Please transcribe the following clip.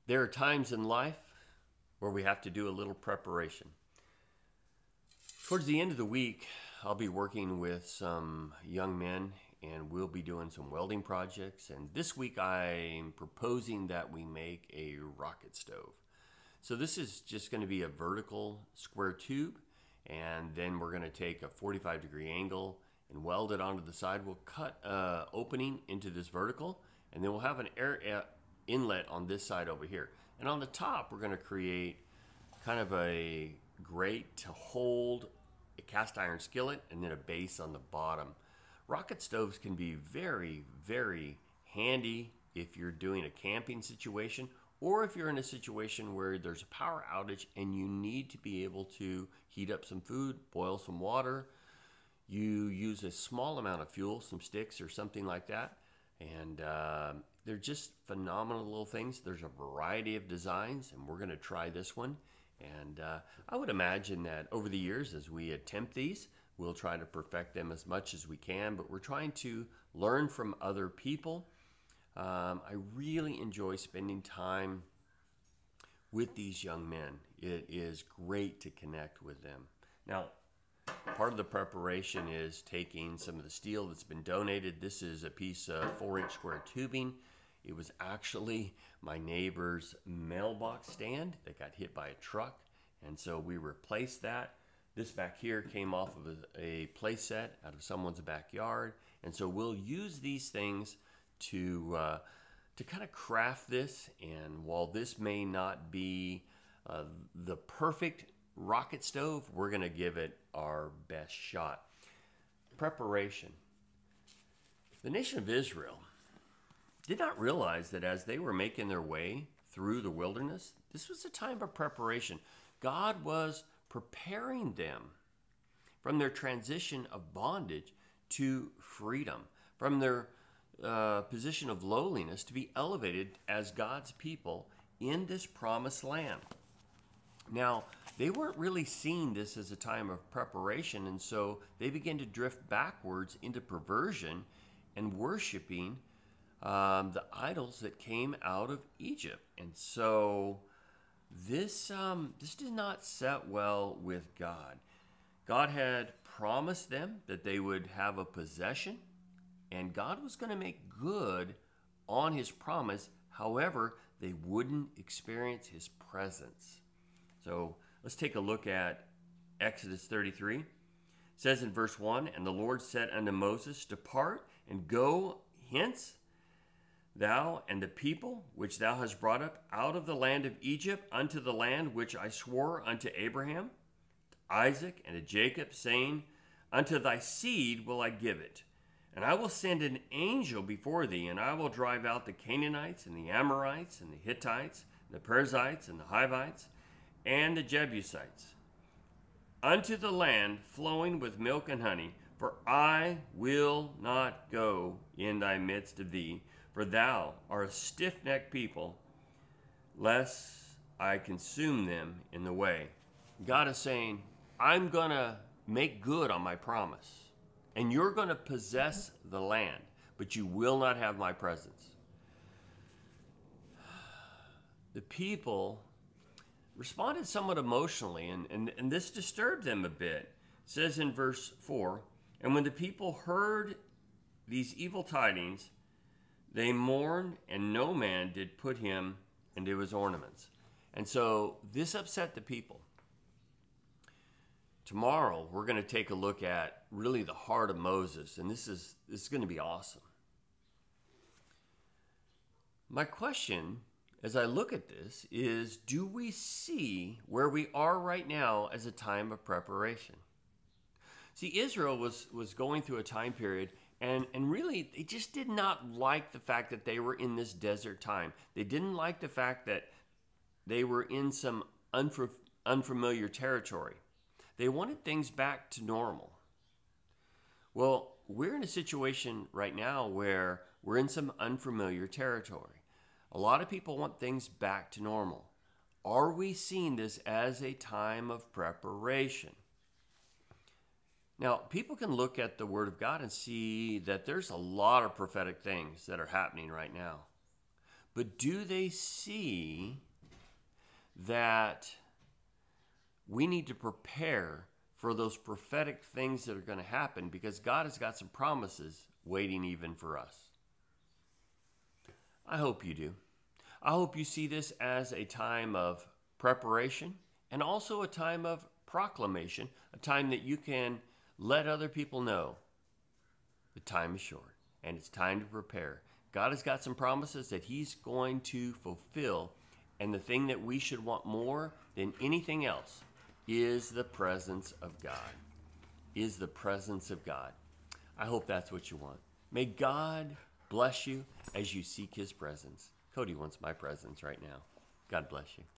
There are times in life where we have to do a little preparation. Towards the end of the week, I'll be working with some young men and we'll be doing some welding projects. And this week I'm proposing that we make a rocket stove. So this is just going to be a vertical square tube, and then we're going to take a 45-degree angle and weld it onto the side. We'll cut an opening into this vertical, and then we'll have an air inlet on this side over here. And on the top, we're going to create kind of a grate to hold a cast iron skillet and then a base on the bottom. Rocket stoves can be very, very handy if you're doing a camping situation, or if you're in a situation where there's a power outage and you need to be able to heat up some food, boil some water. You use a small amount of fuel, some sticks or something like that, and they're just phenomenal little things. There's a variety of designs, and we're going to try this one. And I would imagine that over the years, as we attempt these, we'll try to perfect them as much as we can, but we're trying to learn from other people. I really enjoy spending time with these young men. It is great to connect with them. Now, part of the preparation is taking some of the steel that's been donated. This is a piece of 4-inch square tubing. It was actually my neighbor's mailbox stand that got hit by a truck, and so we replaced that. This back here came off of a play set out of someone's backyard, and so we'll use these things to kind of craft this. And while this may not be the perfect rocket stove, we're going to give it our best shot. Preparation. The nation of Israel did not realize that as they were making their way through the wilderness, this was a time of preparation. God was preparing them from their transition of bondage to freedom, from their position of lowliness to be elevated as God's people in this promised land. Now, they weren't really seeing this as a time of preparation, and so they began to drift backwards into perversion and worshiping the idols that came out of Egypt. And so this did not set well with God. God had promised them that they would have a possession, and God was going to make good on his promise. However, they wouldn't experience his presence. So let's take a look at Exodus 33. It says in verse 1, "And the Lord said unto Moses, Depart and go hence, thou and the people which thou hast brought up out of the land of Egypt unto the land which I swore unto Abraham, to Isaac, and to Jacob, saying, Unto thy seed will I give it. And I will send an angel before thee, and I will drive out the Canaanites, and the Amorites, and the Hittites, and the Perizzites, and the Hivites, and the Jebusites, unto the land flowing with milk and honey. For I will not go in thy midst of thee, for thou art a stiff-necked people, lest I consume them in the way." God is saying, I'm going to make good on my promise. And you're going to possess the land, but you will not have my presence. The people responded somewhat emotionally, and this disturbed them a bit. It says in verse 4, "And when the people heard these evil tidings, they mourned, and no man did put him into his ornaments." And so this upset the people. Tomorrow, we're going to take a look at really the heart of Moses, and this is going to be awesome. My question, as I look at this, is do we see where we are right now as a time of preparation? See, Israel was going through a time period, and really, they just did not like the fact that they were in this desert time. They didn't like the fact that they were in some unfamiliar territory. They wanted things back to normal. Well, we're in a situation right now where we're in some unfamiliar territory. A lot of people want things back to normal. Are we seeing this as a time of preparation? Now, people can look at the Word of God and see that there's a lot of prophetic things that are happening right now. but do they see that we need to prepare for those prophetic things that are going to happen, because God has got some promises waiting even for us? I hope you do. I hope you see this as a time of preparation and also a time of proclamation, a time that you can let other people know the time is short and it's time to prepare. God has got some promises that He's going to fulfill, and the thing that we should want more than anything else is the presence of God. Is the presence of God. I hope that's what you want. May God bless you as you seek His presence. Cody wants my presence right now. God bless you.